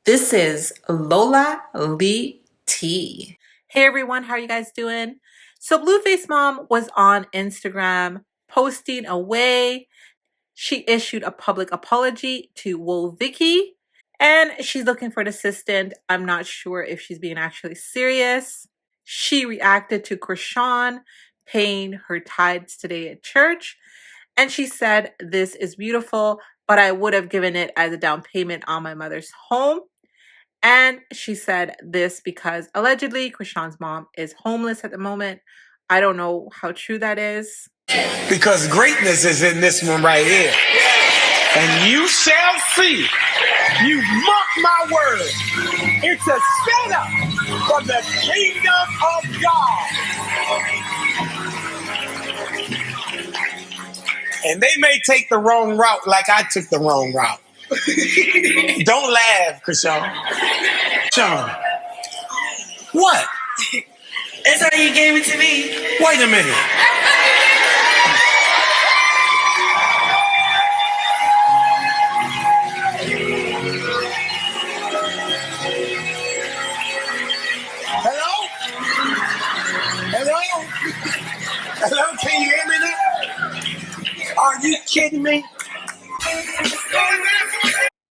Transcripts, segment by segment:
This is Lola Lee T. Hey everyone, how are you guys doing? So Blueface Mom was on Instagram posting away. She issued a public apology to Wolvicki and she's looking for an assistant. I'm not sure if she's being actually serious. She reacted to Krishan paying her tithes today at church and she said, "This is beautiful, but I would have given it as a down payment on my mother's home." And she said this because allegedly Krishan's mom is homeless at the moment. I don't know how true that is. Because greatness is in this one right here. And you shall see. You mark my word. It's a setup for the kingdom of God. And they may take the wrong route like I took the wrong route. Don't laugh, Krishan. Sean. What? That's how you gave it to me. Wait a minute. Hello? Hello? Hello? Can you hear me now? Are you kidding me?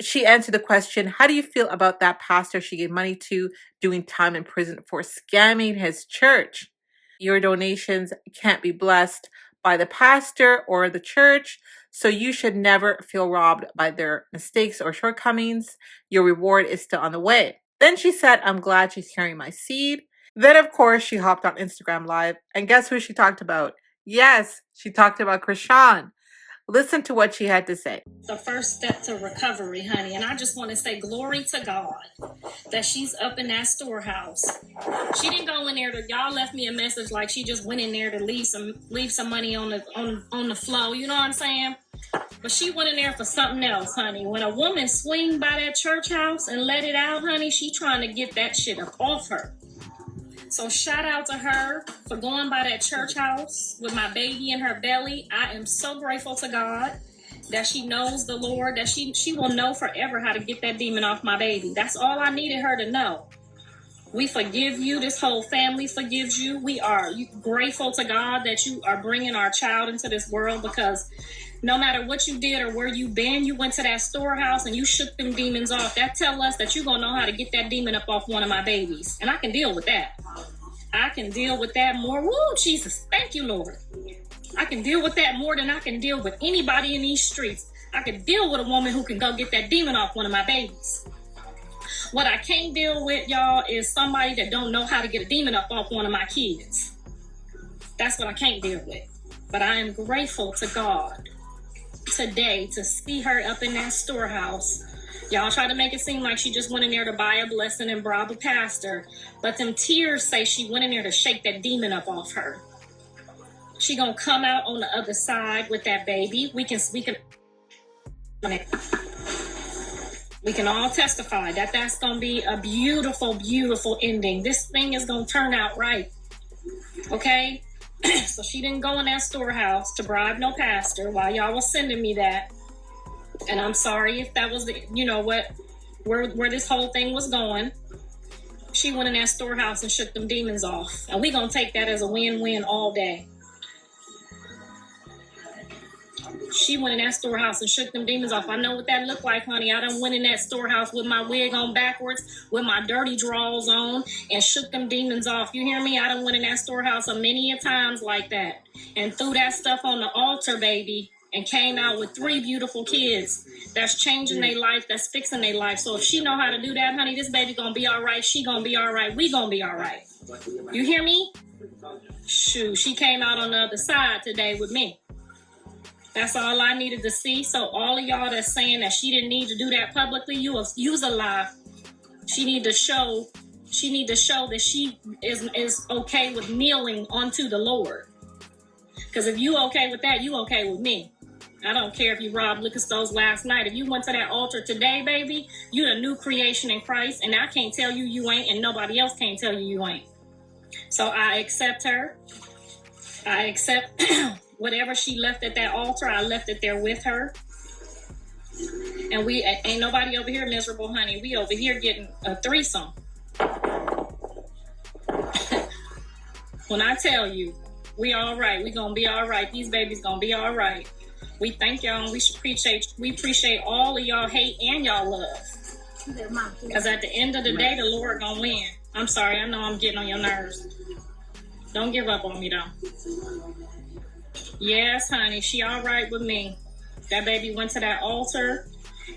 She answered the question, how do you feel about that pastor she gave money to doing time in prison for scamming his church? Your donations can't be blessed by the pastor or the church, so you should never feel robbed by their mistakes or shortcomings. Your reward is still on the way. Then she said, I'm glad she's hearing my seed. Then, of course, she hopped on Instagram Live, and guess who she talked about? Yes, she talked about Krishan. Listen to what she had to say. The first step to recovery, honey. And I just want to say glory to God that she's up in that storehouse. She didn't go in there to, y'all left me a message like she just went in there to leave some money on the flow. You know what I'm saying? But she went in there for something else, honey. When a woman swing by that church house and let it out, honey, she trying to get that shit up off her. So shout out to her for going by that church house with my baby in her belly. I am so grateful to God that she knows the Lord, that she will know forever how to get that demon off my baby. That's all I needed her to know. We forgive you. This whole family forgives you. We are grateful to God that you are bringing our child into this world, because no matter what you did or where you been, you went to that storehouse and you shook them demons off. That tell us that you're going to know how to get that demon up off one of my babies. And I can deal with that. I can deal with that more. Woo, Jesus. Thank you, Lord. I can deal with that more than I can deal with anybody in these streets. I can deal with a woman who can go get that demon off one of my babies. What I can't deal with, y'all, is somebody that don't know how to get a demon up off one of my kids. That's what I can't deal with. But I am grateful to God today to see her up in that storehouse. Y'all try to make it seem like she just went in there to buy a blessing and bribe a pastor. But them tears say she went in there to shake that demon up off her. She gonna come out on the other side with that baby. We can all testify that that's gonna be a beautiful, beautiful ending. This thing is gonna turn out right. Okay? So she didn't go in that storehouse to bribe no pastor while y'all was sending me that. And I'm sorry if that was the, where this whole thing was going. She went in that storehouse and shook them demons off. And we gonna take that as a win-win all day. She went in that storehouse and shook them demons off. I know what that looked like, honey. I done went in that storehouse with my wig on backwards, with my dirty drawers on, and shook them demons off. You hear me? I done went in that storehouse a many a times like that. And threw that stuff on the altar, baby, and came out with 3 beautiful kids that's changing their life, that's fixing their life. So if she know how to do that, honey, this baby gonna be all right. She gonna be all right. We gonna be all right. You hear me? Shoot, she came out on the other side today with me. That's all I needed to see. So all of y'all that's saying that she didn't need to do that publicly, you's a lie. She need to show that she is okay with kneeling onto the Lord. Because if you okay with that, you okay with me. I don't care if you robbed liquor stores last night. If you went to that altar today, baby, you a new creation in Christ. And I can't tell you ain't, and nobody else can't tell you ain't. So I accept her. I accept whatever she left at that altar. I left it there with her. And we ain't nobody over here miserable, honey. We over here getting a threesome. When I tell you, we all right. We gonna be all right. These babies gonna be all right. We thank y'all, and we appreciate all of y'all hate and y'all love. Because at the end of the day, the Lord gonna win. I'm sorry, I know I'm getting on your nerves. Don't give up on me though. Yes, honey, she all right with me. That baby went to that altar,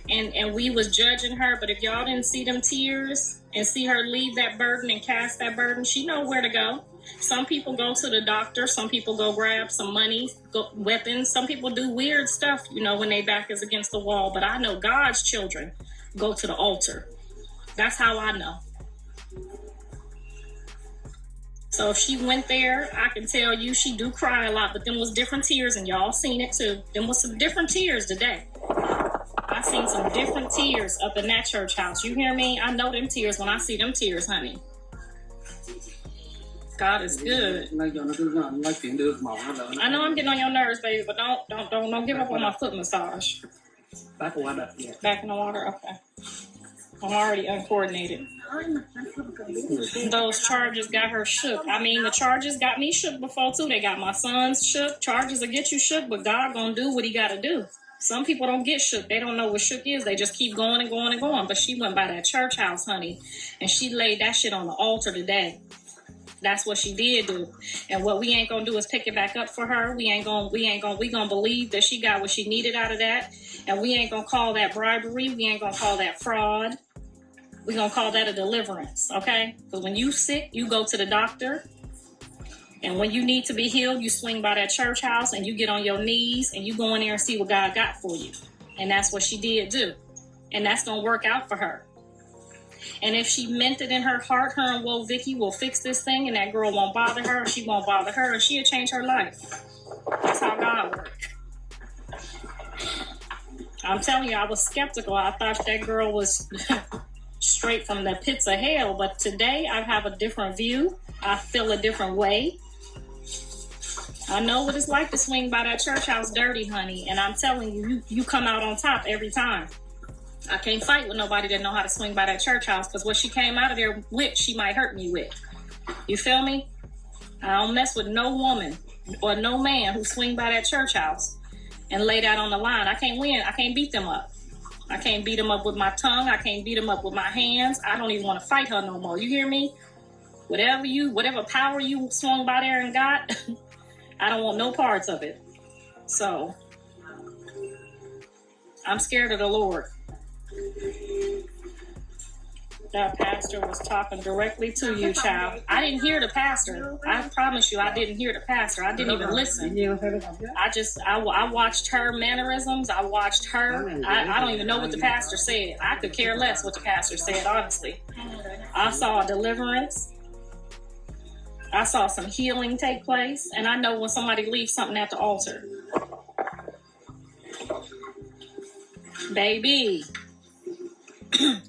and we was judging her. But if y'all didn't see them tears and see her leave that burden and cast that burden, she know where to go. Some people go to the doctor. Some people go grab some money, weapons. Some people do weird stuff, you know, when they back is against the wall. But I know God's children go to the altar. That's how I know. So if she went there, I can tell you she do cry a lot. But them was different tears, and y'all seen it too. Them was some different tears today. I seen some different tears up in that church house. You hear me? I know them tears when I see them tears, honey. God is good. I know I'm getting on your nerves, baby, but don't give up on my foot massage. Back in the water. Yeah. Back in the water? Okay. I'm already uncoordinated. Those charges got her shook. I mean, the charges got me shook before too. They got my sons shook. Charges will get you shook, but God gonna do what he gotta do. Some people don't get shook. They don't know what shook is. They just keep going and going and going. But she went by that church house, honey, and she laid that shit on the altar today. That's what she did do. And what we ain't gonna do is pick it back up for her. We gonna believe that she got what she needed out of that. And we ain't gonna call that bribery. We ain't gonna call that fraud. We gonna call that a deliverance, okay? Because when you sick, you go to the doctor. And when you need to be healed, you swing by that church house and you get on your knees and you go in there and see what God got for you. And that's what she did do. And that's gonna work out for her. And if she meant it in her heart, her and Woe Vicky will fix this thing, and that girl won't bother her, she won't bother her, and she'll change her life. That's how God works. I'm telling you, I was skeptical. I thought that girl was straight from the pits of hell, but today I have a different view. I feel a different way. I know what it's like to swing by that church house dirty, honey, and I'm telling you, you come out on top every time. I can't fight with nobody that know how to swing by that church house, because what she came out of there with, she might hurt me with. You feel me? I don't mess with no woman or no man who swing by that church house and lay that on the line. I can't win. I can't beat them up. I can't beat them up with my tongue. I can't beat them up with my hands. I don't even want to fight her no more. You hear me? Whatever power you swung by there and got, I don't want no parts of it. So, I'm scared of the Lord. That pastor was talking directly to you, child. I didn't hear the pastor. I promise you, I didn't hear the pastor. I didn't even listen. I watched her mannerisms. I watched her. I don't even know what the pastor said. I could care less what the pastor said, honestly. I saw a deliverance. I saw some healing take place. And I know when somebody leaves something at the altar. Baby.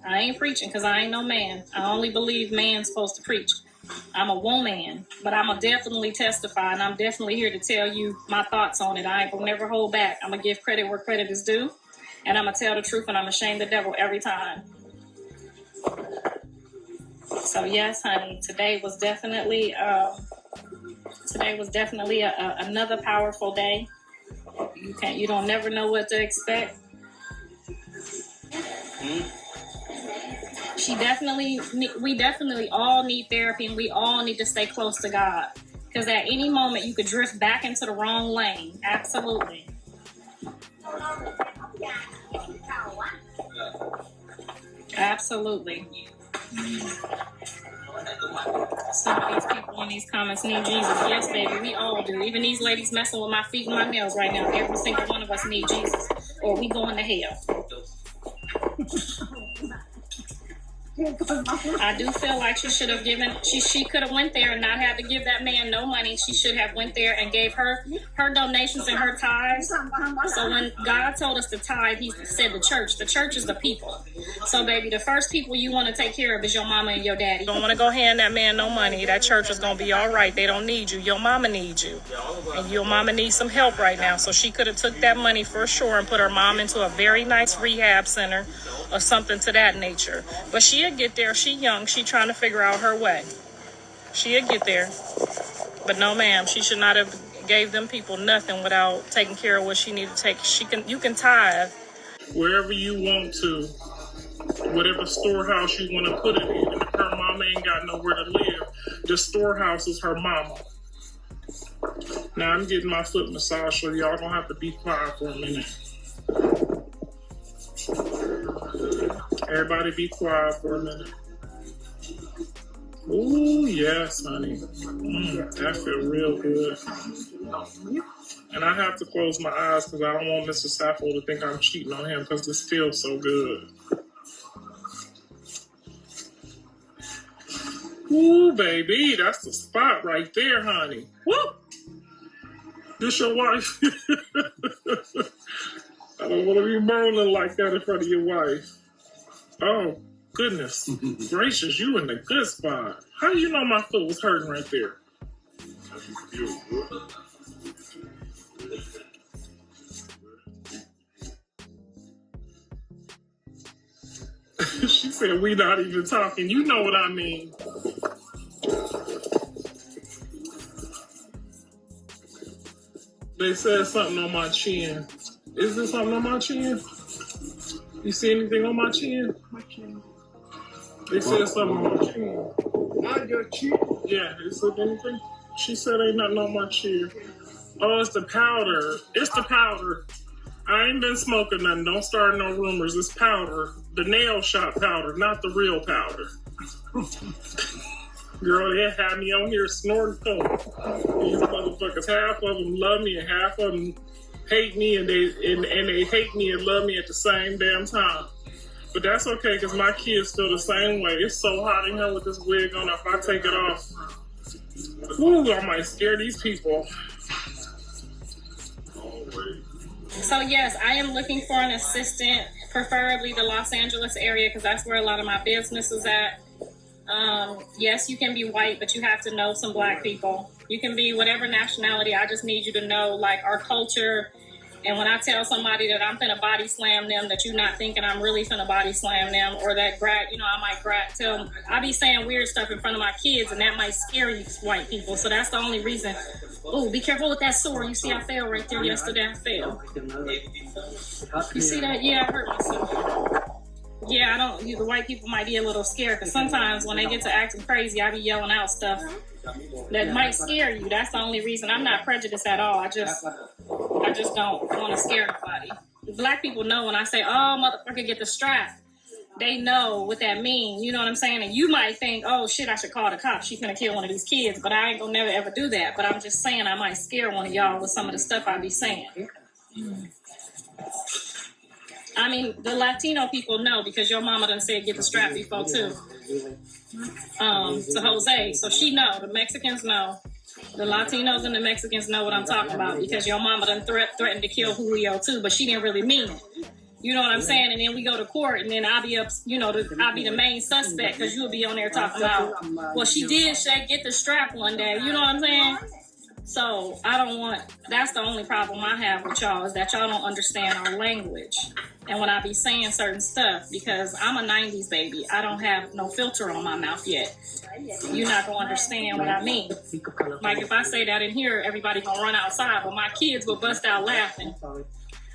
I ain't preaching because I ain't no man. I only believe man's supposed to preach. I'm a woman, but I'm going to definitely testify, and I'm definitely here to tell you my thoughts on it. I ain't going to never hold back. I'm going to give credit where credit is due, and I'm going to tell the truth, and I'm going to shame the devil every time. So, yes, honey, today was definitely another powerful day. You don't never know what to expect. We definitely all need therapy, and we all need to stay close to God, because at any moment you could drift back into the wrong lane. Absolutely. Absolutely. Some of these people in these comments need Jesus. Yes, baby, we all do. Even these ladies messing with my feet and my nails right now. Every single one of us need Jesus, or we going to hell. I do feel like she should have given. She could have went there and not had to give that man no money. She should have went there and gave her donations and her tithes. So when God told us to tithe, He said the church. The church is the people. So baby, the first people you want to take care of is your mama and your daddy. You don't want to go hand that man no money. That church is gonna be all right. They don't need you. Your mama needs you, and your mama needs some help right now. So she could have took that money for sure and put her mom into a very nice rehab center or something to that nature. But she'll get there. She young. She trying to figure out her way. She'll get there. But no, ma'am, she should not have gave them people nothing without taking care of what she needed to take. You can tithe wherever you want to, whatever storehouse you want to put it in. And if her mama ain't got nowhere to live, the storehouse is her mama. Now I'm getting my foot massaged, so y'all don't have to be quiet for a minute. Everybody be quiet for a minute. Ooh, yes, honey. That feel real good. And I have to close my eyes because I don't want Mr. Sappho to think I'm cheating on him because this feels so good. Ooh, baby, that's the spot right there, honey. Woo! This your wife? I don't want to be moaning like that in front of your wife. Oh, goodness gracious, you in the good spot. How do you know my foot was hurting right there? She said, we not even talking. You know what I mean. They said something on my chin. Is there something on my chin? You see anything on my chin? My chin. They said something on my chin. On your chin? Yeah, is it anything? She said ain't nothing on my chin. Oh, it's the powder. It's the powder. I ain't been smoking nothing. Don't start no rumors. It's powder. The nail shop powder, not the real powder. Girl, they had me on here snorting coke. These motherfuckers, half of them love me and half of them hate me, and they hate me and love me at the same damn time. But that's okay, because my kids feel the same way. It's so hot in here with this wig on. If I take it off, ooh, I might scare these people. So yes, I am looking for an assistant, preferably the Los Angeles area, because that's where a lot of my business is at. Yes, you can be white, but you have to know some black people. You can be whatever nationality. I just need you to know, like, our culture. And when I tell somebody that I'm finna body slam them, that you're not thinking I'm really finna body slam them, or that I might tell them, I be saying weird stuff in front of my kids, and that might scare you white people. So that's the only reason. Oh, be careful with that sword. You see I fell right there yesterday. I fell. You see that? Yeah, I hurt myself. Yeah, the white people might be a little scared, because sometimes when they get to acting crazy, I be yelling out stuff that might scare you. That's the only reason. I'm not prejudiced at all. I just don't want to scare nobody. Black people know when I say, oh, motherfucker, get the strap. They know what that means. You know what I'm saying? And you might think, oh, shit, I should call the cops. She's going to kill one of these kids. But I ain't going to never, ever do that. But I'm just saying I might scare one of y'all with some of the stuff I be saying. I mean, the Latino people know, because your mama done said get the strap before too. To Jose. So she know. The Mexicans know. The Latinos and the Mexicans know what I'm talking about, because your mama done threatened to kill Julio too, but she didn't really mean it. You know what I'm saying? And then we go to court, and then I'll be I'll be the main suspect, because you'll be on there talking about, well, she did get the strap one day. You know what I'm saying? So that's the only problem I have with y'all, is that y'all don't understand our language. And when I be saying certain stuff, because I'm a 90s baby, I don't have no filter on my mouth yet. You're not going to understand what I mean. Like, if I say that in here, everybody going to run outside, but my kids will bust out laughing.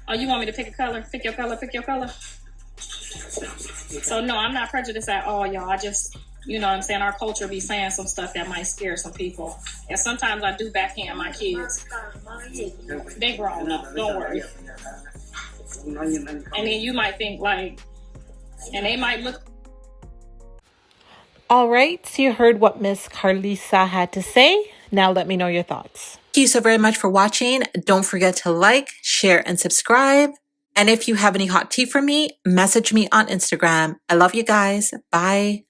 Oh, you want me to pick a color? Pick your color, pick your color? So, no, I'm not prejudiced at all, y'all. I just, you know what I'm saying, our culture be saying some stuff that might scare some people. And sometimes I do backhand my kids. They grown up, don't worry. And then you might think, like, and they might look. All right, so you heard what Miss Carlisa had to say. Now let me know your thoughts. Thank you so very much for watching. Don't forget to like, share, and subscribe. And if you have any hot tea for me, message me on Instagram. I love you guys. Bye.